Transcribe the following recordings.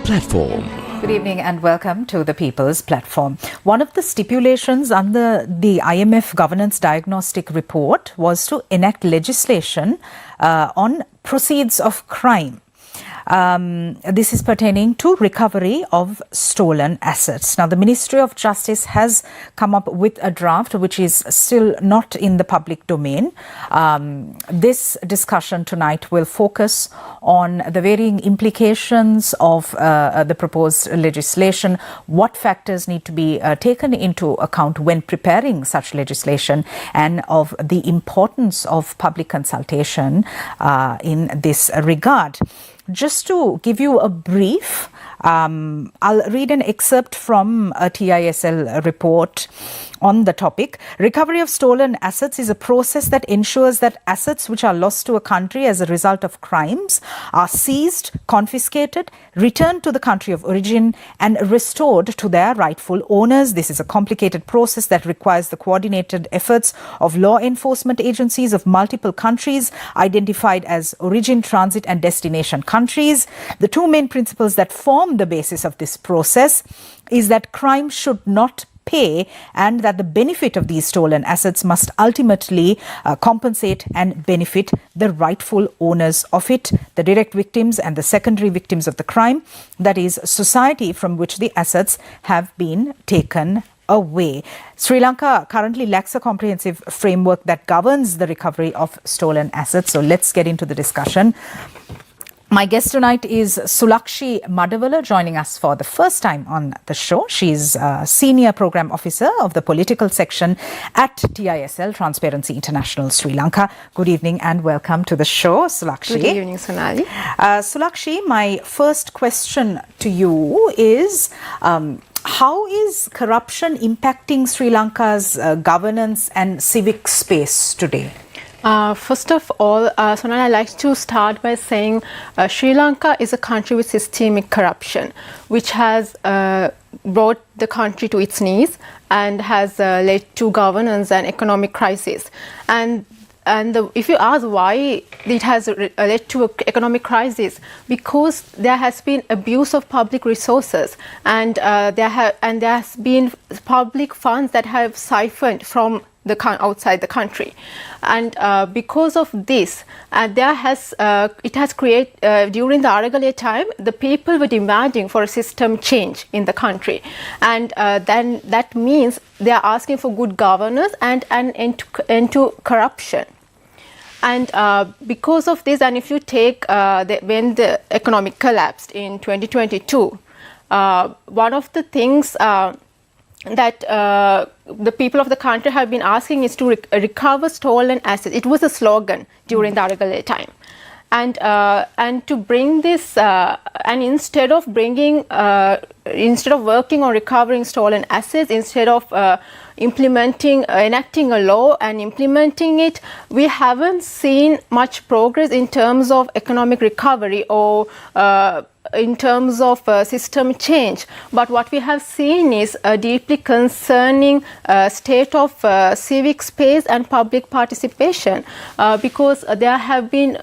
Platform. Good evening and welcome to the People's Platform. One of the stipulations under the IMF Governance Diagnostic Report was to enact legislation on proceeds of crime. This is pertaining to recovery of stolen assets. Now, the Ministry of Justice has come up with a draft which is still not in the public domain. This discussion tonight will focus on the varying implications of the proposed legislation, what factors need to be taken into account when preparing such legislation, and of the importance of public consultation in this regard. Just to give you a brief, I'll read an excerpt from a TISL report on the topic. Recovery of stolen assets is a process that ensures that assets which are lost to a country as a result of crimes are seized, confiscated, returned to the country of origin and restored to their rightful owners. This is a complicated process that requires the coordinated efforts of law enforcement agencies of multiple countries identified as origin, transit and destination countries. The two main principles that form the basis of this process is that crime should not pay and that the benefit of these stolen assets must ultimately compensate and benefit the rightful owners of it, the direct victims and the secondary victims of the crime, that is, society from which the assets have been taken away. Sri Lanka currently lacks a comprehensive framework that governs the recovery of stolen assets. So let's get into the discussion. My guest tonight is Sulakshi Madawala, joining us for the first time on the show. She's a Senior Program Officer of the Political Section at TISL, Transparency International Sri Lanka. Good evening and welcome to the show, Sulakshi. Good evening, Sonali. Sulakshi, my first question to you is, how is corruption impacting Sri Lanka's governance and civic space today? First of all, Sonali, I'd like to start by saying Sri Lanka is a country with systemic corruption, which has brought the country to its knees and has led to governance and economic crisis. And if you ask why it has led to an economic crisis, because there has been abuse of public resources, and there has been public funds that have siphoned from outside the country, and because of this, it has created during the Aragale time, the people were demanding for a system change in the country, and then that means they are asking for good governance and an end to corruption. And because of this, and if you take when the economic collapsed in 2022, one of the things that the people of the country have been asking is to recover stolen assets. It was a slogan during the Aragale time, and to bring this, and instead of working on recovering stolen assets, instead of enacting a law and implementing it, we haven't seen much progress in terms of economic recovery or in terms of system change. But what we have seen is a deeply concerning state of civic space and public participation, because there have been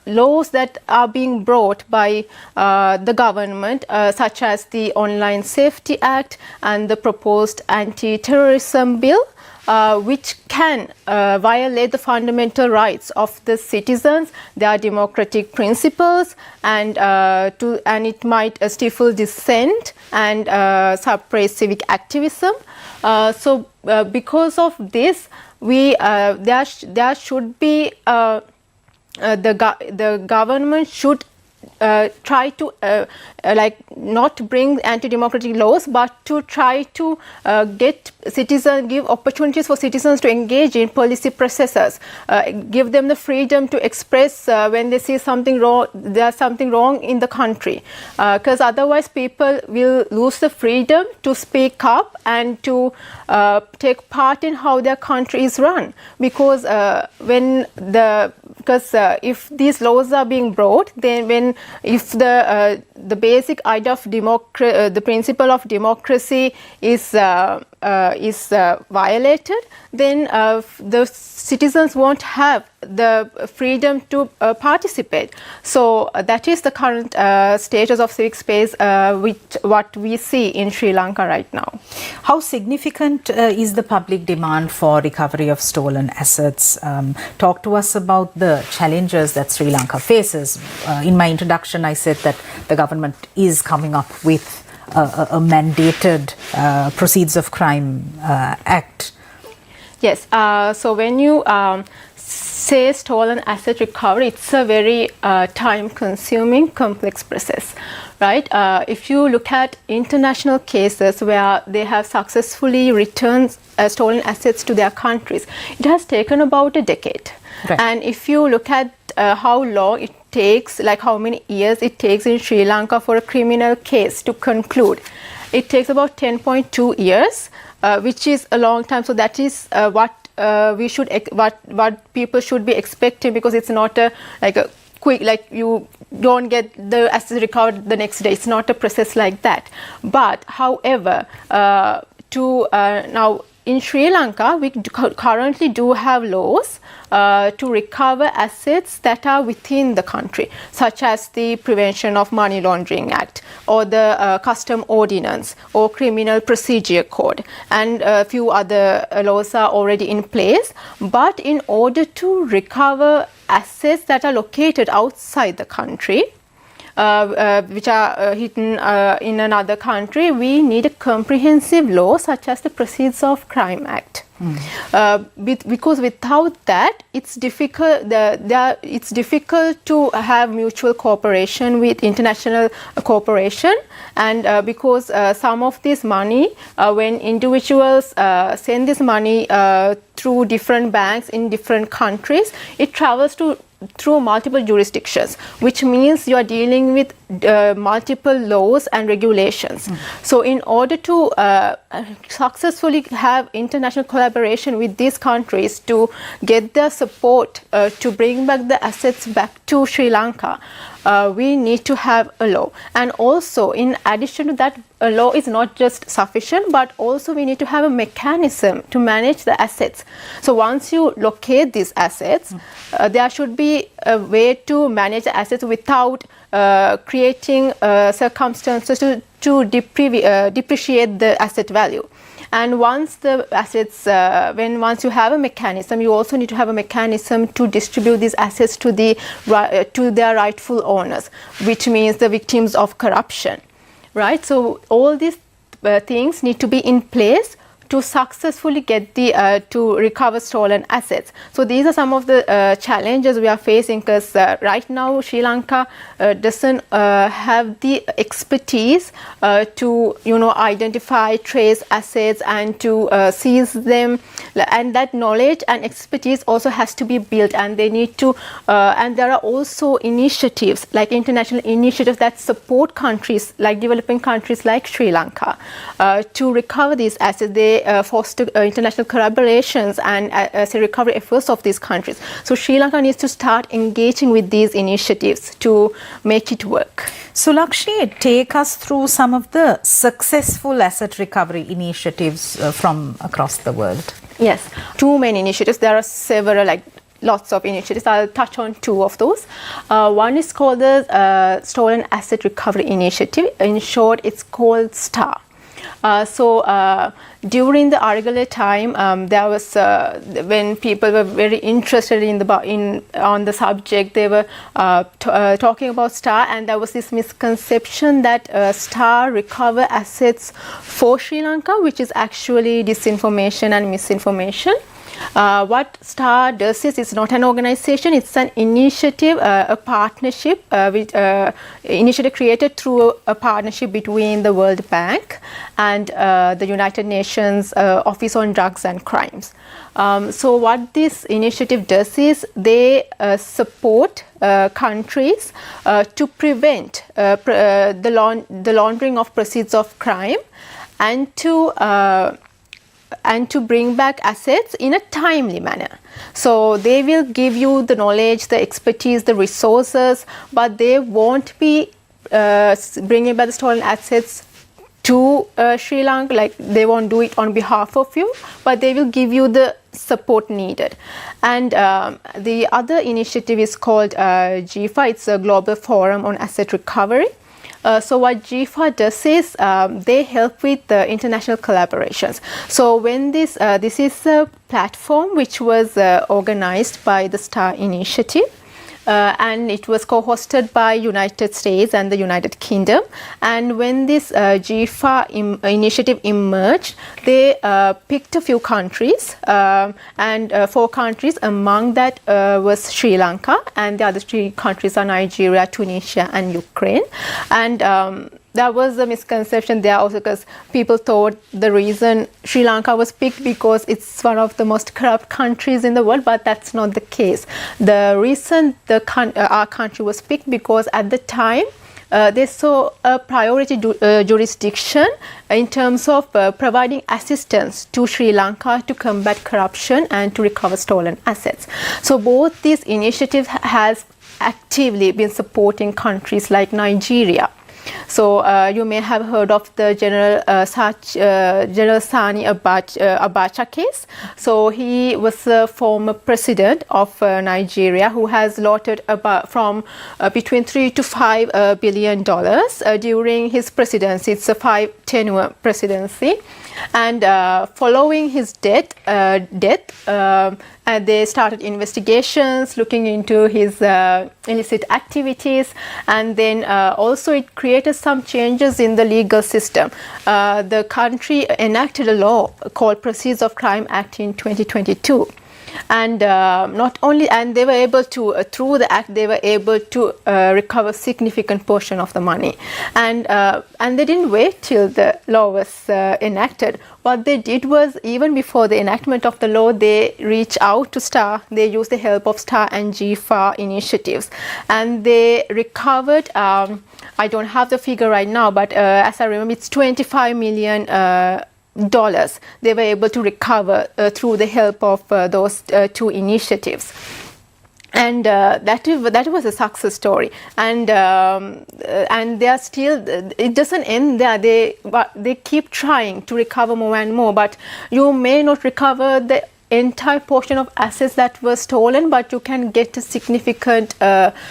laws that are being brought by the government, such as the Online Safety Act and the proposed anti-terrorism bill, which can violate the fundamental rights of the citizens, their democratic principles, and it might stifle dissent and suppress civic activism. So because of this, there should be the government should try to not bring anti-democratic laws, but to try to give opportunities for citizens to engage in policy processes, give them the freedom to express when they see something wrong, there's something wrong in the country, because otherwise people will lose the freedom to speak up and to take part in how their country is run, because if these laws are being brought, then if the basic idea of the principle of democracy is is violated, then the citizens won't have the freedom to participate. So that is the current status of civic space, which what we see in Sri Lanka right now. How significant is the public demand for recovery of stolen assets? Talk to us about the challenges that Sri Lanka faces. In my introduction, I said that the government is coming up with a mandated Proceeds of Crime Act. Yes, so when you say stolen asset recovery, it's a very time-consuming, complex process, right? If you look at international cases where they have successfully returned stolen assets to their countries, it has taken about a decade. Right. And if you look at how long it takes, like how many years it takes in Sri Lanka for a criminal case to conclude, it takes about 10.2 years, which is a long time. So that is what people should be expecting, because it's not a quick, like you don't get the assets recovered the next day. It's not a process like that. But however, now in Sri Lanka, we currently do have laws to recover assets that are within the country, such as the Prevention of Money Laundering Act, or the Custom Ordinance, or Criminal Procedure Code, and a few other laws are already in place. But in order to recover assets that are located outside the country, which are hidden in another country, we need a comprehensive law such as the Proceeds of Crime Act. Because without that, it's difficult. It's difficult to have mutual cooperation with international cooperation, and because some of this money, when individuals send this money through different banks in different countries, it travels through multiple jurisdictions, which means you are dealing with multiple laws and regulations. So in order to successfully have international collaboration with these countries to get their support to bring back the assets back to Sri Lanka, we need to have a law. And also, in addition to that, a law is not just sufficient, but also we need to have a mechanism to manage the assets. So once you locate these assets, there should be a way to manage the assets without creating circumstances to depreciate the asset value. And once the assets, once you have a mechanism, you also need to have a mechanism to distribute these assets to their rightful owners, which means the victims of corruption, right? So all these things need to be in place to successfully get to recover stolen assets. So these are some of the challenges we are facing, because right now Sri Lanka doesn't have the expertise to identify, trace assets and to seize them, and that knowledge and expertise also has to be built, and they need to and there are also initiatives, like international initiatives, that support countries like developing countries like Sri Lanka to recover these assets. They foster international collaborations and recovery efforts of these countries. So Sri Lanka needs to start engaging with these initiatives to make it work. Sulakshi, take us through some of the successful asset recovery initiatives from across the world. Yes, two main initiatives. There are several, lots of initiatives. I'll touch on two of those. One is called the Stolen Asset Recovery Initiative. In short, it's called STAR. During the Arugala time, there was when people were very interested on the subject, they were talking about STAR, and there was this misconception that STAR recover assets for Sri Lanka, which is actually disinformation and misinformation. What STAR does is, it's not an organization, it's an initiative, a partnership, initiative created through a partnership between the World Bank and the United Nations Office on Drugs and Crimes. So what this initiative does is they support countries to prevent the laundering of proceeds of crime, and to bring back assets in a timely manner. So they will give you the knowledge, the expertise, the resources, but they won't be bringing back the stolen assets to Sri Lanka, like they won't do it on behalf of you, but they will give you the support needed. And the other initiative is called GFA. It's a Global Forum on Asset Recovery. So what GFA does is they help with international collaborations. So when this is a platform which was organized by the STAR Initiative. And it was co-hosted by United States and the United Kingdom. And when this GFA initiative emerged, they picked a few countries, and 4 countries. Among that was Sri Lanka, and the other 3 countries are Nigeria, Tunisia, and Ukraine. And there was a misconception there also, because people thought the reason Sri Lanka was picked because it's one of the most corrupt countries in the world, but that's not the case. The reason our country was picked because at the time they saw a priority jurisdiction in terms of providing assistance to Sri Lanka to combat corruption and to recover stolen assets. So both these initiatives has actively been supporting countries like Nigeria. So you may have heard of the General Sani Abacha case. So he was a former president of Nigeria who has looted from between $3 to $5 billion during his presidency. It's a 5-tenure presidency. And following his death, they started investigations looking into his illicit activities, and then also it created some changes in the legal system. The country enacted a law called Proceeds of Crime Act in 2022. And not only, and they were able to, through the act, they were able to recover significant portion of the money. And they didn't wait till the law was enacted. What they did was, even before the enactment of the law, they reached out to STAR. They used the help of STAR and GFA initiatives. And they recovered, I don't have the figure right now, but as I remember, it's $25 million they were able to recover through the help of those 2 initiatives. And that was a success story. And they are still, it doesn't end there. They keep trying to recover more and more, but you may not recover the entire portion of assets that were stolen, but you can get a significant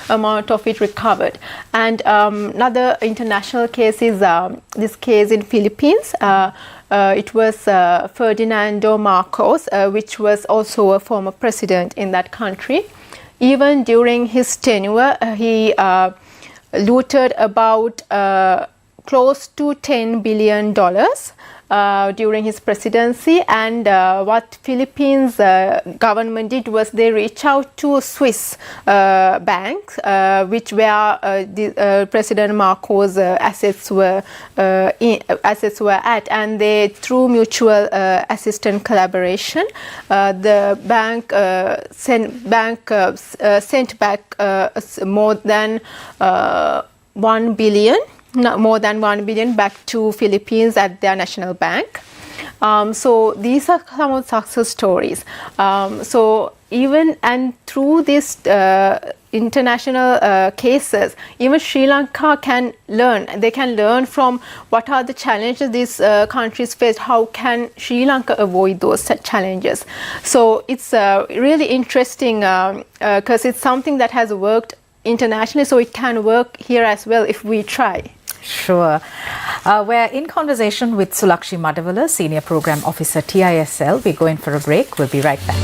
amount of it recovered. And another international case is this case in Philippines. It was Ferdinando Marcos, which was also a former president in that country. Even during his tenure, he looted about close to $10 billion during his presidency. And what Philippines government did was they reached out to Swiss banks, which where President Marcos' assets were at, and they, through mutual assistance collaboration, the bank sent back more than $1 billion. More than $1 billion back to Philippines at their national bank. So these are some of the success stories. So even and through this international cases, even Sri Lanka can learn. They can learn from what are the challenges these countries face. How can Sri Lanka avoid those challenges? So it's really interesting because it's something that has worked internationally, so it can work here as well if we try. Sure. We're in conversation with Sulakshi Madawala, Senior Program Officer, TISL. We're going for a break. We'll be right back.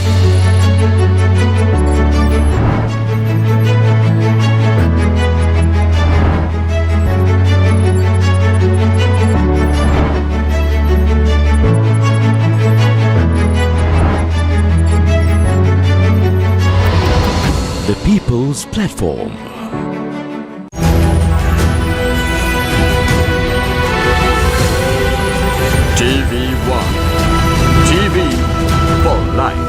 The People's Platform. TV1. TV for life.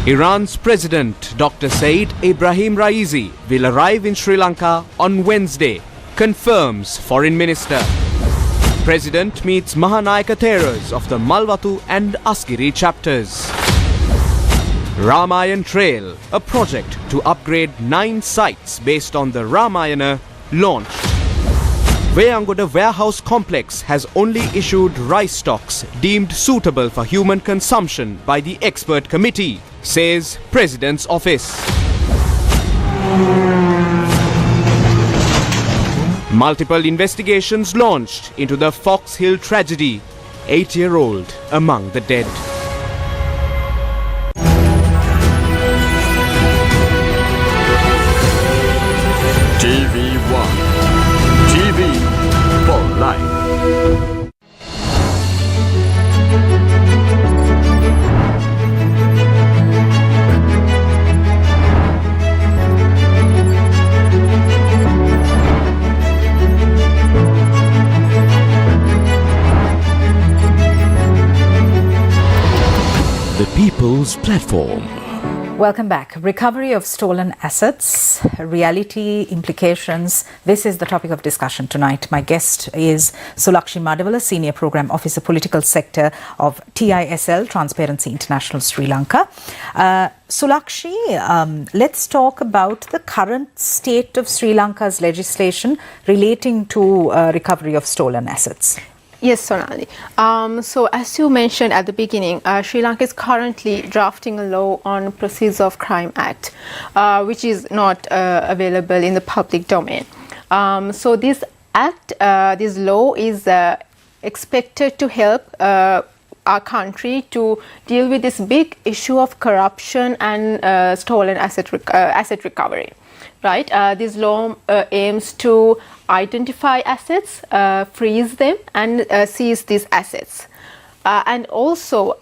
Iran's President Dr. Said Ibrahim Raisi will arrive in Sri Lanka on Wednesday, confirms Foreign Minister. President meets Mahanayaka Theras of the Malwatu and Askiri chapters. Ramayan Trail, a project to upgrade 9 sites based on the Ramayana, launched. Veyangoda warehouse complex has only issued rice stocks deemed suitable for human consumption by the expert committee, says President's office. Multiple investigations launched into the Fox Hill tragedy. 8-year-old among the dead. TV1. TV for life. The People's Platform. Welcome back. Recovery of stolen assets, reality implications. This is the topic of discussion tonight. My guest is Sulakshi Madawala, Senior Program Officer, Political Sector of TISL, Transparency International, Sri Lanka. Sulakshi, let's talk about the current state of Sri Lanka's legislation relating to recovery of stolen assets. Yes, Sonali. So as you mentioned at the beginning, Sri Lanka is currently drafting a law on Proceeds of Crime Act, which is not available in the public domain. So this act, this law is expected to help our country to deal with this big issue of corruption and stolen asset recovery. Right, this law aims to identify assets, freeze them, and seize these assets. And also,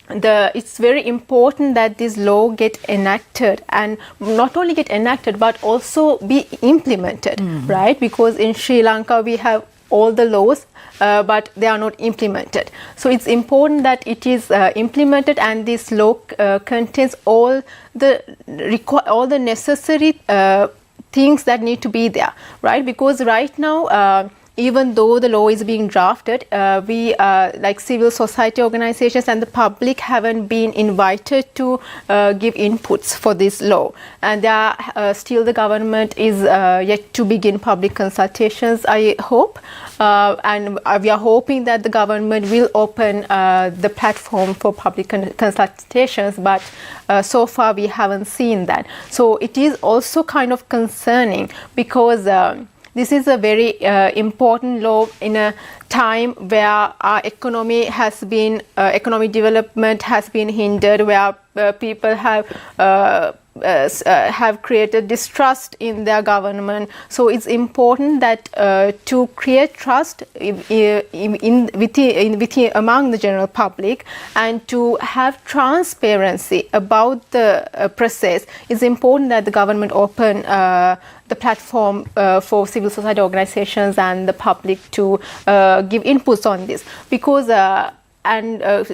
it's very important that this law get enacted, and not only get enacted but also be implemented. Right, because in Sri Lanka we have all the laws, but they are not implemented. So it's important that it is implemented, and this law contains all the necessary things that need to be there, right? Because right now, even though the law is being drafted, we like civil society organizations and the public haven't been invited to give inputs for this law, and still the government is yet to begin public consultations, I hope, and we are hoping that the government will open the platform for public consultations, but so far we haven't seen that. So it is also kind of concerning, because this is a very important law in a time where our economy has been, economic development has been hindered, where people have created distrust in their government. So it's important that to create trust among the general public, and to have transparency about the process, it's important that the government open the platform for civil society organizations and the public to give inputs on this, because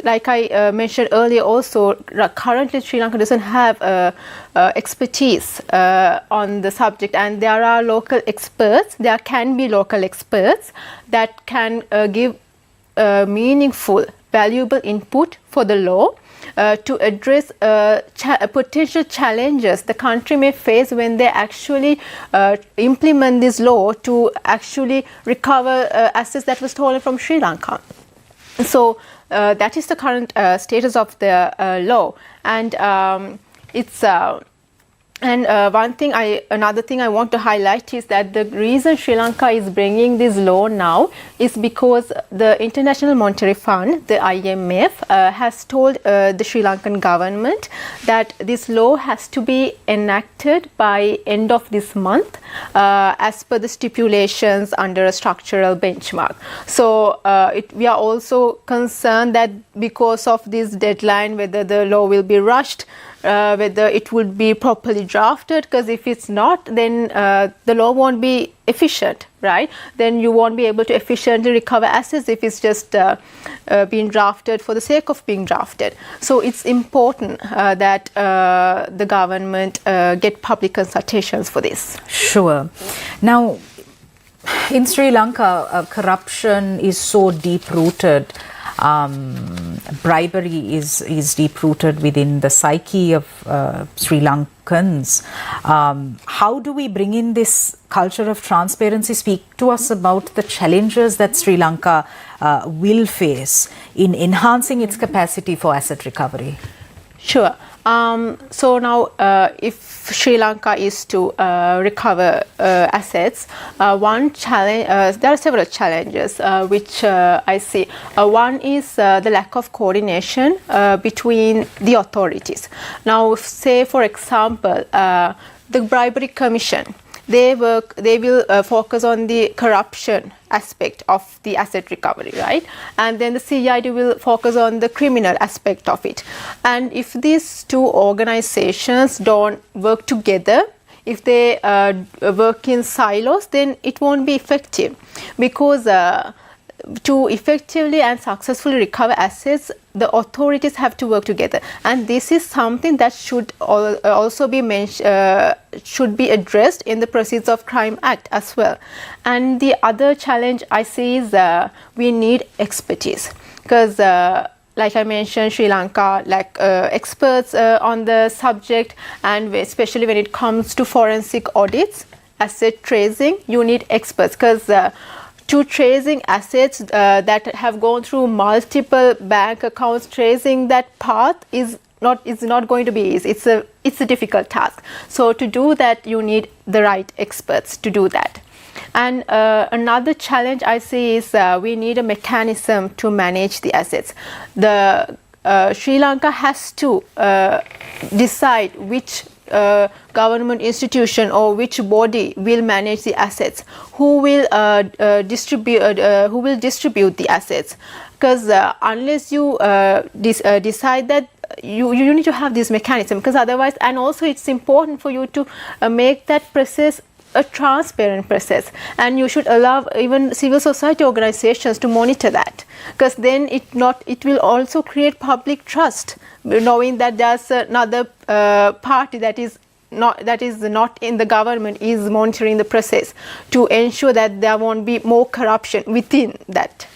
like I mentioned earlier also, currently Sri Lanka doesn't have expertise on the subject, and there are local experts, there can be local experts that can give meaningful, valuable input for the law to address potential challenges the country may face when they actually implement this law to actually recover assets that were stolen from Sri Lanka. So that is the current status of the law, and it's and another thing I want to highlight is that the reason Sri Lanka is bringing this law now is because the International Monetary Fund, the IMF, has told the Sri Lankan government that this law has to be enacted by end of this month, as per the stipulations under a structural benchmark. So we are also concerned that because of this deadline, whether the law will be rushed, whether it would be properly drafted, because if it's not, then the law won't be efficient, right? Then you won't be able to efficiently recover assets if it's just being drafted for the sake of being drafted. So it's important that the government get public consultations for this. Sure. Now, in Sri Lanka, corruption is so deep-rooted. bribery is deep-rooted within the psyche of Sri Lankans. How do we bring in this culture of transparency? Speak to us about the challenges that Sri Lanka will face in enhancing its capacity for asset recovery. Sure. So now, if Sri Lanka is to recover assets, one challenge, there are several challenges which I see. One is the lack of coordination between the authorities. Now, say for example, the Bribery Commission, they will focus on the corruption aspect of the asset recovery, right? And then the CID will focus on the criminal aspect of it. And if these two organizations don't work together, if they work in silos, then it won't be effective, because to effectively and successfully recover assets, the authorities have to work together, and this is something that should also be should be addressed in the Proceeds of Crime Act as well. And the other challenge I see is we need expertise, because like I mentioned, Sri Lanka lack experts on the subject, and especially when it comes to forensic audits, asset tracing, you need experts, because to tracing assets that have gone through multiple bank accounts, tracing that path is not going to be easy. It's a difficult task. So to do that, you need the right experts to do that. And another challenge I see is we need a mechanism to manage the assets. The Sri Lanka has to decide which government institution or which body will manage the assets, who will distribute the assets, because unless you decide that, you need to have this mechanism, because otherwise, and also it's important for you to make that process a transparent process, and you should allow even civil society organizations to monitor that, because then it will also create public trust, knowing that there's another party that is not in the government is monitoring the process, to ensure that there won't be more corruption within that.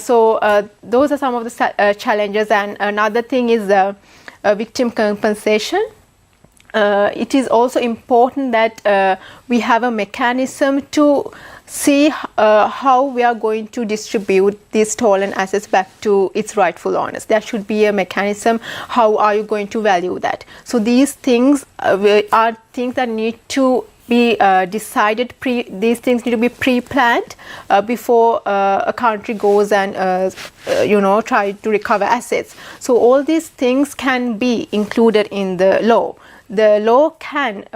So those are some of the challenges. And another thing is victim compensation. It is also important that we have a mechanism to see how we are going to distribute these stolen assets back to its rightful owners. There should be a mechanism. How are you going to value that? So these things are things that need to be decided. These things need to be pre-planned before a country goes and try to recover assets. So all these things can be included in the law. The law can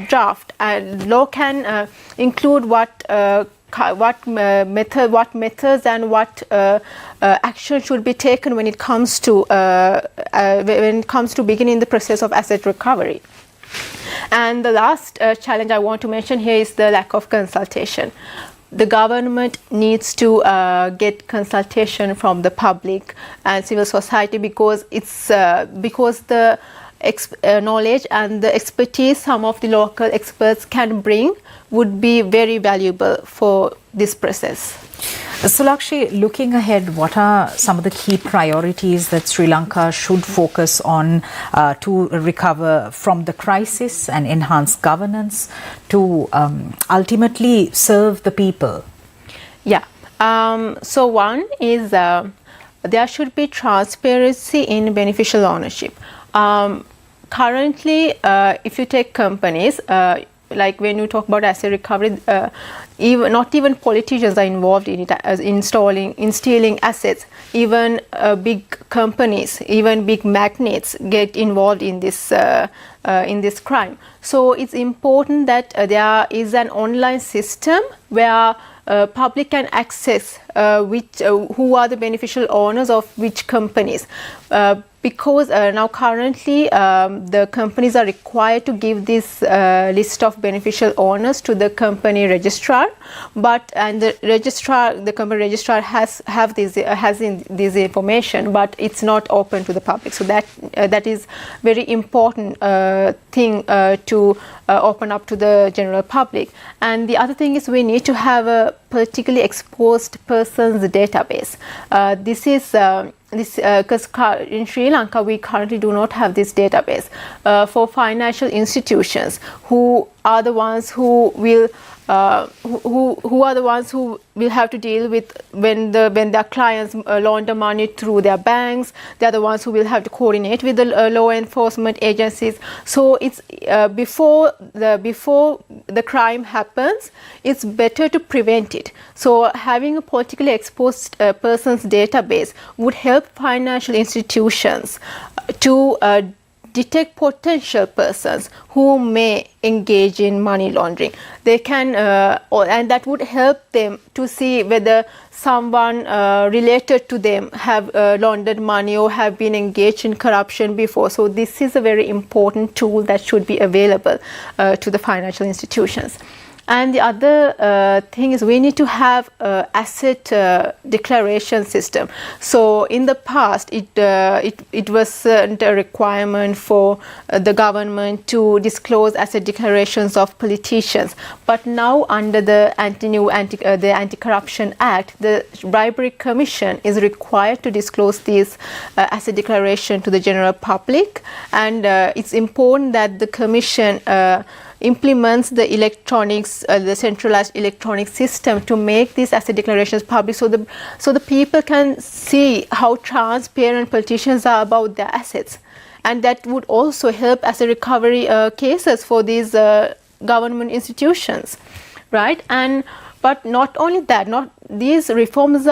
draft, and law can include what methods and what action should be taken when it comes to beginning the process of asset recovery. And the last challenge I want to mention here is the lack of consultation. The government needs to get consultation from the public and civil society, because the knowledge and the expertise some of the local experts can bring would be very valuable for this process. Sulakshi, looking ahead, what are some of the key priorities that Sri Lanka should focus on to recover from the crisis and enhance governance to ultimately serve the people? Yeah. So one is there should be transparency in beneficial ownership. Currently, if you take companies, like when you talk about asset recovery, not even politicians are involved in it, as instilling assets. Even big companies, even big magnates get involved in this crime. So it's important that there is an online system where public can access who are the beneficial owners of which companies. Because now currently the companies are required to give this list of beneficial owners to the company registrar, and the company registrar has this information, but it's not open to the public. So that is very important thing to open up to the general public. And the other thing is we need to have a politically exposed persons database. This is because in Sri Lanka we currently do not have this database for financial institutions who are the ones who will have to deal with when their clients launder money through their banks. They are the ones who will have to coordinate with the law enforcement agencies. So it's before the crime happens, it's better to prevent it. So having a politically exposed persons database would help financial institutions to detect potential persons who may engage in money laundering. They can, and that would help them to see whether someone related to them have laundered money or have been engaged in corruption before. So this is a very important tool that should be available to the financial institutions. And the other thing is we need to have an asset declaration system. So in the past, it wasn't a requirement for the government to disclose asset declarations of politicians. But now under the Anti-Corruption Act, the Bribery Commission is required to disclose these asset declaration to the general public. And it's important that the Commission implements the the centralized electronic system to make these asset declarations public, so the people can see how transparent politicians are about their assets, and that would also help as a recovery cases for these government institutions, right? But not only that, these reforms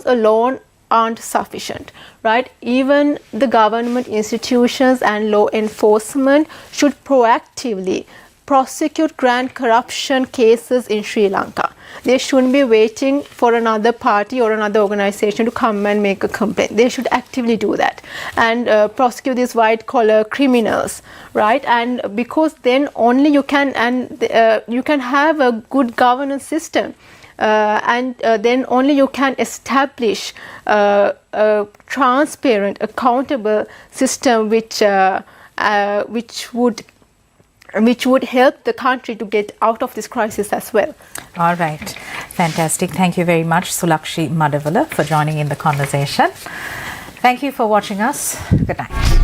alone aren't sufficient, right? Even the government institutions and law enforcement should proactively prosecute grand corruption cases in Sri Lanka. They shouldn't be waiting for another party or another organization to come and make a complaint. They should actively do that and prosecute these white-collar criminals, right? And because then only you can have a good governance system. Then only you can establish a transparent, accountable system which would help the country to get out of this crisis as well. All right. Fantastic. Thank you very much, Sulakshi Madawala, for joining in the conversation. Thank you for watching us. Good night.